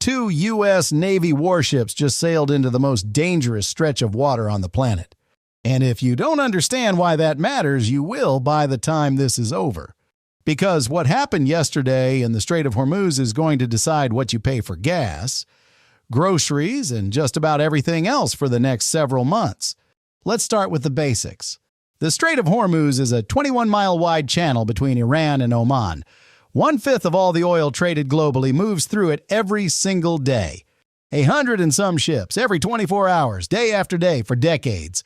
2 U.S. Navy warships just sailed into the most dangerous stretch of water on the planet. And if you don't understand why that matters, you will by the time this is over. Because what happened yesterday in the Strait of Hormuz is going to decide what you pay for gas, groceries, and just about everything else for the next several months. Let's start with the basics. The Strait of Hormuz is a 21-mile wide channel between Iran and Oman. 1/5 of all the oil traded globally moves through it every single day. 100 and some ships every 24 hours, day after day for decades.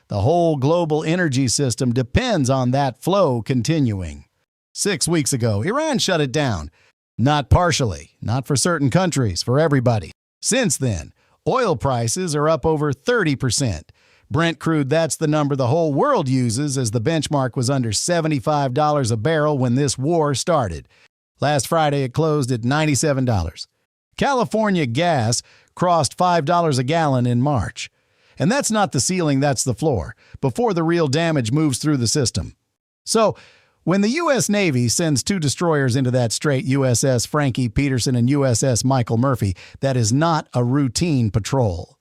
The whole global energy system depends on that flow continuing. 6 weeks ago, Iran shut it down. Not partially, not for certain countries, for everybody. Since then, oil prices are up over 30%. Brent crude, that's the number the whole world uses, as the benchmark was under $75 a barrel when this war started. Last Friday, it closed at $97. California gas crossed $5 a gallon in March. And that's not the ceiling, that's the floor, before the real damage moves through the system. So, when the U.S. Navy sends 2 destroyers into that strait, USS Frankie Peterson and USS Michael Murphy, that is not a routine patrol.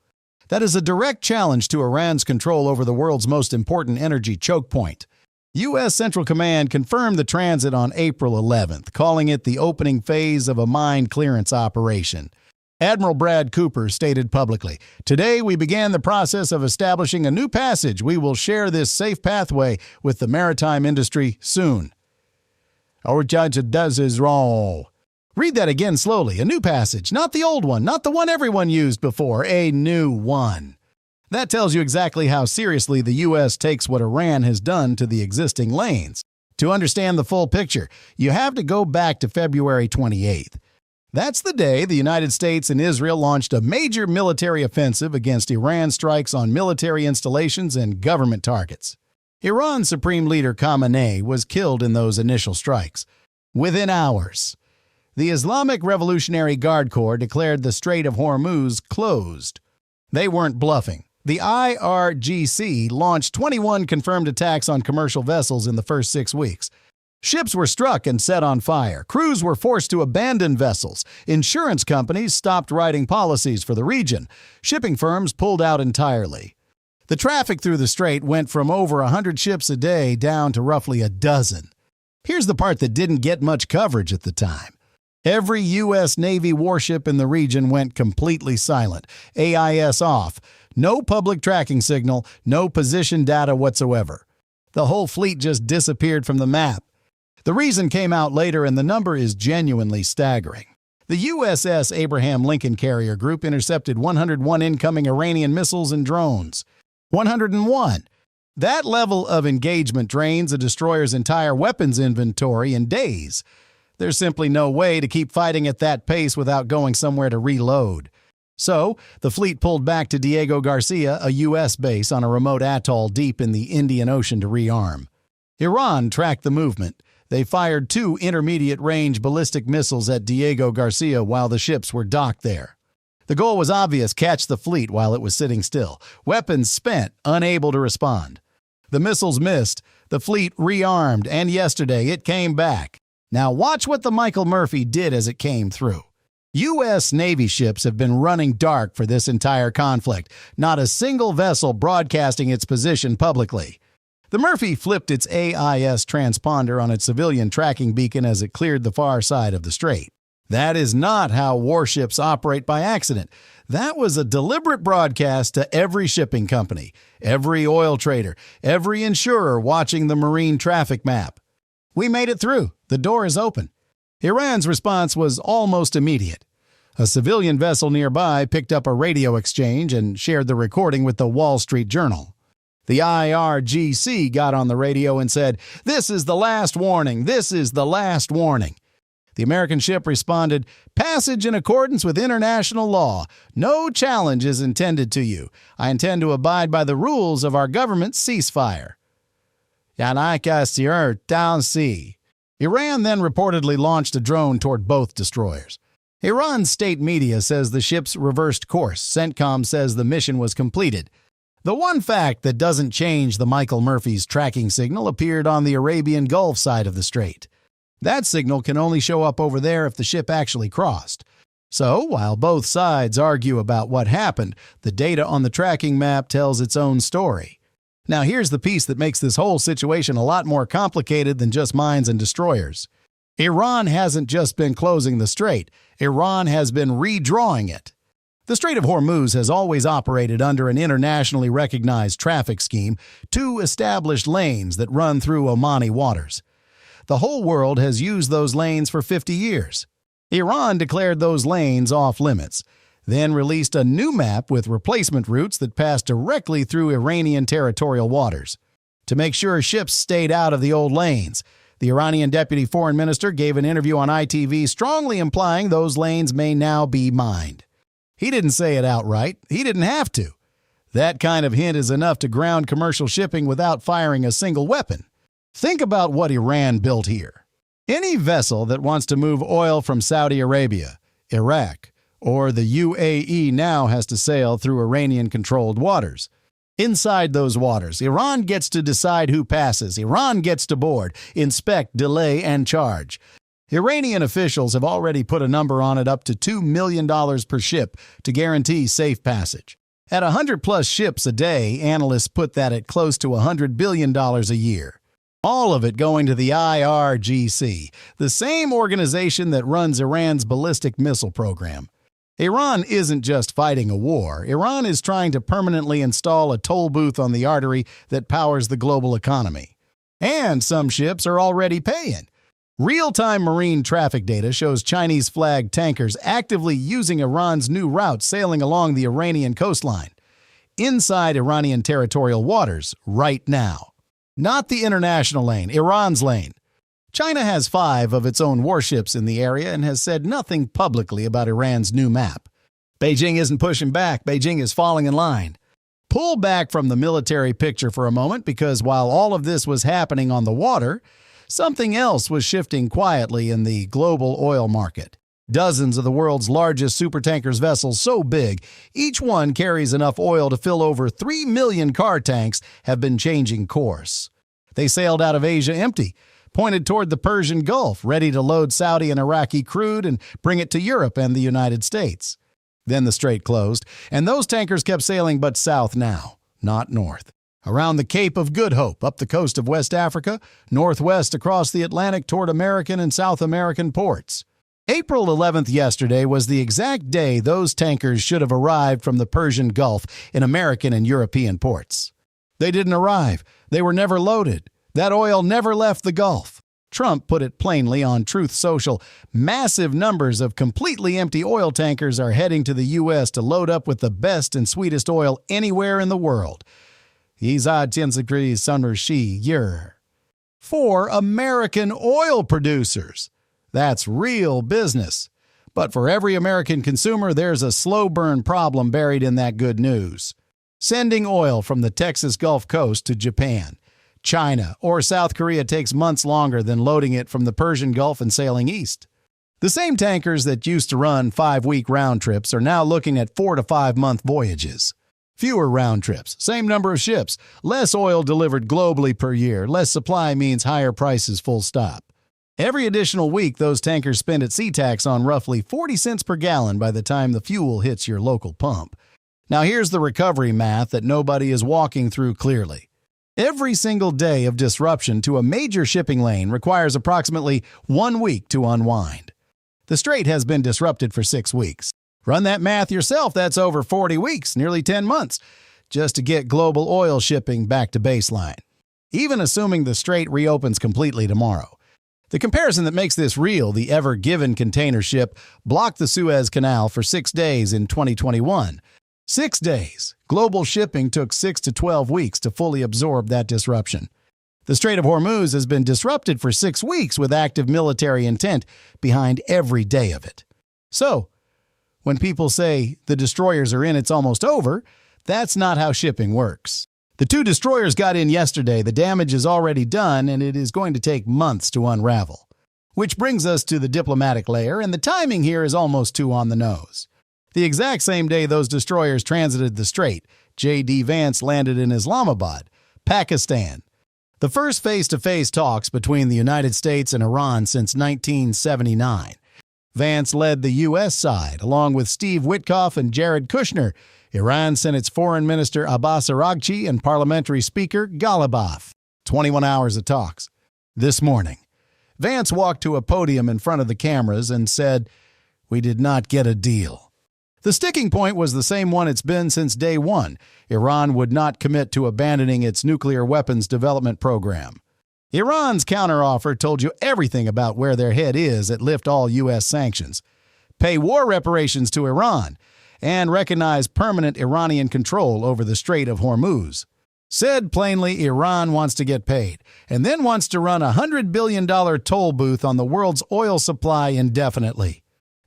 That is a direct challenge to Iran's control over the world's most important energy choke point. U.S. Central Command confirmed the transit on April 11th, calling it the opening phase of a mine clearance operation. Admiral Brad Cooper stated publicly, "Today we began the process of establishing a new passage. We will share this safe pathway with the maritime industry soon." Our judge does is wrong. Read that again slowly. A new passage, not the old one, not the one everyone used before, a new one. That tells you exactly how seriously the U.S. takes what Iran has done to the existing lanes. To understand the full picture, you have to go back to February 28th. That's the day the United States and Israel launched a major military offensive against Iran's strikes on military installations and government targets. Iran's Supreme Leader Khamenei was killed in those initial strikes. Within hours, the Islamic Revolutionary Guard Corps declared the Strait of Hormuz closed. They weren't bluffing. The IRGC launched 21 confirmed attacks on commercial vessels in the first 6 weeks. Ships were struck and set on fire. Crews were forced to abandon vessels. Insurance companies stopped writing policies for the region. Shipping firms pulled out entirely. The traffic through the strait went from over 100 ships a day down to roughly a dozen. Here's the part that didn't get much coverage at the time. Every U.S. Navy warship in the region went completely silent, AIS off, no public tracking signal, no position data whatsoever. The whole fleet just disappeared from the map. The reason came out later, and the number is genuinely staggering. The USS Abraham Lincoln Carrier Group intercepted 101 incoming Iranian missiles and drones. 101. That level of engagement drains a destroyer's entire weapons inventory in days. There's simply no way to keep fighting at that pace without going somewhere to reload. So, the fleet pulled back to Diego Garcia, a U.S. base on a remote atoll deep in the Indian Ocean, to rearm. Iran tracked the movement. They fired 2 intermediate-range ballistic missiles at Diego Garcia while the ships were docked there. The goal was obvious: catch the fleet while it was sitting still. Weapons spent, unable to respond. The missiles missed. The fleet rearmed, and yesterday it came back. Now watch what the Michael Murphy did as it came through. U.S. Navy ships have been running dark for this entire conflict, not a single vessel broadcasting its position publicly. The Murphy flipped its AIS transponder on its civilian tracking beacon as it cleared the far side of the strait. That is not how warships operate by accident. That was a deliberate broadcast to every shipping company, every oil trader, every insurer watching the marine traffic map. We made it through. The door is open. Iran's response was almost immediate. A civilian vessel nearby picked up a radio exchange and shared the recording with the Wall Street Journal. The IRGC got on the radio and said, "This is the last warning. This is the last warning." The American ship responded, "Passage in accordance with international law. No challenge is intended to you. I intend to abide by the rules of our government's ceasefire." Down sea. Iran then reportedly launched a drone toward both destroyers. Iran's state media says the ships reversed course. CENTCOM says the mission was completed. The one fact that doesn't change the Michael Murphy's tracking signal appeared on the Arabian Gulf side of the strait. That signal can only show up over there if the ship actually crossed. So, while both sides argue about what happened, the data on the tracking map tells its own story. Now, here's the piece that makes this whole situation a lot more complicated than just mines and destroyers. Iran hasn't just been closing the strait, Iran has been redrawing it. The Strait of Hormuz has always operated under an internationally recognized traffic scheme, 2 established lanes that run through Omani waters. The whole world has used those lanes for 50 years. Iran declared those lanes off limits, then released a new map with replacement routes that passed directly through Iranian territorial waters. To make sure ships stayed out of the old lanes, the Iranian deputy foreign minister gave an interview on ITV strongly implying those lanes may now be mined. He didn't say it outright. He didn't have to. That kind of hint is enough to ground commercial shipping without firing a single weapon. Think about what Iran built here. Any vessel that wants to move oil from Saudi Arabia, Iraq, or the UAE now has to sail through Iranian-controlled waters. Inside those waters, Iran gets to decide who passes. Iran gets to board, inspect, delay, and charge. Iranian officials have already put a number on it up to $2 million per ship to guarantee safe passage. At 100-plus ships a day, analysts put that at close to $100 billion a year. All of it going to the IRGC, the same organization that runs Iran's ballistic missile program. Iran isn't just fighting a war. Iran is trying to permanently install a toll booth on the artery that powers the global economy. And some ships are already paying. Real-time marine traffic data shows Chinese-flagged tankers actively using Iran's new route sailing along the Iranian coastline, inside Iranian territorial waters right now. Not the international lane, Iran's lane. China has 5 of its own warships in the area and has said nothing publicly about Iran's new map. Beijing isn't pushing back, Beijing is falling in line. Pull back from the military picture for a moment because while all of this was happening on the water, something else was shifting quietly in the global oil market. Dozens of the world's largest supertankers vessels so big, each one carries enough oil to fill over 3 million car tanks, have been changing course. They sailed out of Asia empty, pointed toward the Persian Gulf, ready to load Saudi and Iraqi crude and bring it to Europe and the United States. Then the strait closed, and those tankers kept sailing but south now, not north. Around the Cape of Good Hope, up the coast of West Africa, northwest across the Atlantic toward American and South American ports. April 11th yesterday was the exact day those tankers should have arrived from the Persian Gulf in American and European ports. They didn't arrive. They were never loaded. That oil never left the Gulf. Trump put it plainly on Truth Social. Massive numbers of completely empty oil tankers are heading to the U.S. to load up with the best and sweetest oil anywhere in the world. For American oil producers. That's real business. But for every American consumer, there's a slow burn problem buried in that good news. Sending oil from the Texas Gulf Coast to Japan, China, or South Korea takes months longer than loading it from the Persian Gulf and sailing east. The same tankers that used to run 5-week round trips are now looking at 4 to 5 month voyages. Fewer round trips, same number of ships, less oil delivered globally per year, less supply means higher prices full stop. Every additional week, those tankers spend at sea tax on roughly 40 cents per gallon by the time the fuel hits your local pump. Now here's the recovery math that nobody is walking through clearly. Every single day of disruption to a major shipping lane requires approximately 1 week to unwind. The strait has been disrupted for 6 weeks. Run that math yourself, that's over 40 weeks, nearly 10 months, just to get global oil shipping back to baseline. Even assuming the strait reopens completely tomorrow. The comparison that makes this real, the Ever Given container ship blocked the Suez Canal for 6 days in 2021. 6 days. Global shipping took 6 to 12 weeks to fully absorb that disruption. The Strait of Hormuz has been disrupted for 6 weeks with active military intent behind every day of it. So, when people say the destroyers are in, it's almost over, that's not how shipping works. The 2 destroyers got in yesterday, the damage is already done, and it is going to take months to unravel. Which brings us to the diplomatic layer, and the timing here is almost too on the nose. The exact same day those destroyers transited the strait, J.D. Vance landed in Islamabad, Pakistan. The first face-to-face talks between the United States and Iran since 1979. Vance led the U.S. side, along with Steve Witkoff and Jared Kushner. Iran sent its Foreign Minister Abbas Araghchi and Parliamentary Speaker Ghalibaf. 21 hours of talks. This morning, Vance walked to a podium in front of the cameras and said, "We did not get a deal." The sticking point was the same one it's been since day one. Iran would not commit to abandoning its nuclear weapons development program. Iran's counteroffer told you everything about where their head is at lift all U.S. sanctions, pay war reparations to Iran, and recognize permanent Iranian control over the Strait of Hormuz. Said plainly, Iran wants to get paid, and then wants to run a $100 billion toll booth on the world's oil supply indefinitely.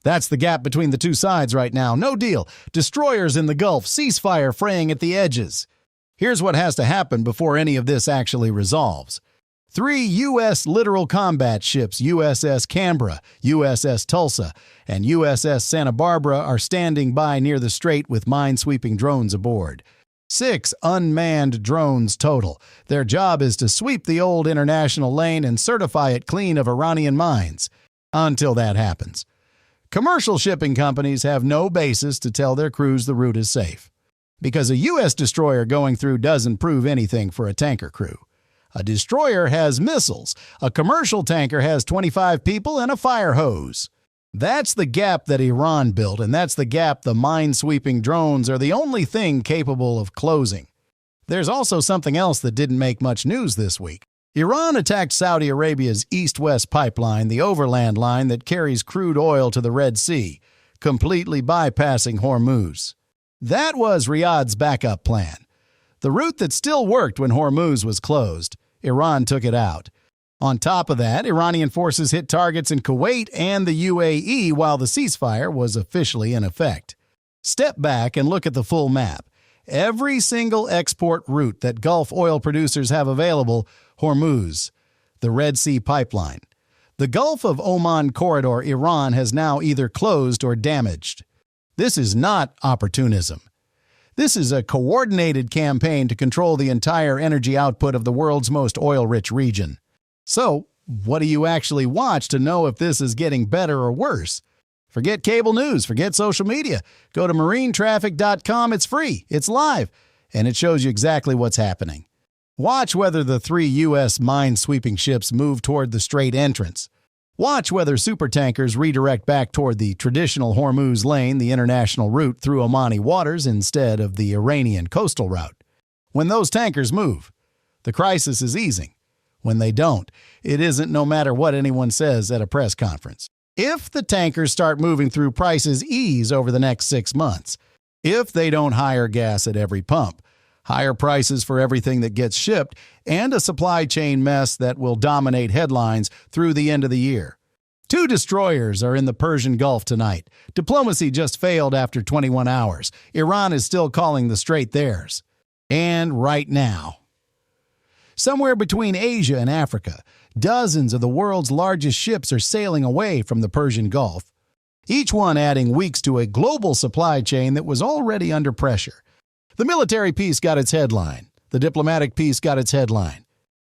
That's the gap between the two sides right now. No deal. Destroyers in the Gulf, ceasefire fraying at the edges. Here's what has to happen before any of this actually resolves. 3 U.S. littoral combat ships, USS Canberra, USS Tulsa, and USS Santa Barbara, are standing by near the strait with minesweeping drones aboard. 6 unmanned drones total. Their job is to sweep the old international lane and certify it clean of Iranian mines. Until that happens. Commercial shipping companies have no basis to tell their crews the route is safe. Because a U.S. destroyer going through doesn't prove anything for a tanker crew. A destroyer has missiles. A commercial tanker has 25 people and a fire hose. That's the gap that Iran built, and that's the gap the mine-sweeping drones are the only thing capable of closing. There's also something else that didn't make much news this week. Iran attacked Saudi Arabia's east-west pipeline, the overland line that carries crude oil to the Red Sea, completely bypassing Hormuz. That was Riyadh's backup plan. The route that still worked when Hormuz was closed. Iran took it out. On top of that, Iranian forces hit targets in Kuwait and the UAE while the ceasefire was officially in effect. Step back and look at the full map. Every single export route that Gulf oil producers have available, Hormuz, the Red Sea pipeline. The Gulf of Oman corridor Iran has now either closed or damaged. This is not opportunism. This is a coordinated campaign to control the entire energy output of the world's most oil-rich region. So, what do you actually watch to know if this is getting better or worse? Forget cable news, forget social media. Go to marinetraffic.com, it's free, it's live, and it shows you exactly what's happening. Watch whether the 3 U.S. mine-sweeping ships move toward the strait entrance. Watch whether supertankers redirect back toward the traditional Hormuz lane, the international route through Omani waters instead of the Iranian coastal route. When those tankers move, the crisis is easing. When they don't, it isn't no matter what anyone says at a press conference. If the tankers start moving through, prices ease over the next 6 months. If they don't hire gas at every pump, higher prices for everything that gets shipped, and a supply chain mess that will dominate headlines through the end of the year. 2 destroyers are in the Persian Gulf tonight. Diplomacy just failed after 21 hours. Iran is still calling the strait theirs. And right now. Somewhere between Asia and Africa, dozens of the world's largest ships are sailing away from the Persian Gulf, each one adding weeks to a global supply chain that was already under pressure. The military piece got its headline. The diplomatic piece got its headline.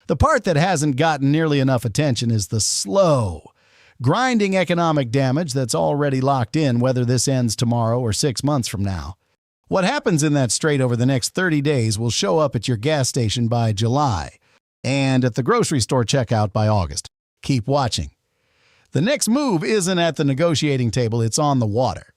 The part that hasn't gotten nearly enough attention is the slow, grinding economic damage that's already locked in, whether this ends tomorrow or 6 months from now. What happens in that strait over the next 30 days will show up at your gas station by July and at the grocery store checkout by August. Keep watching. The next move isn't at the negotiating table, it's on the water.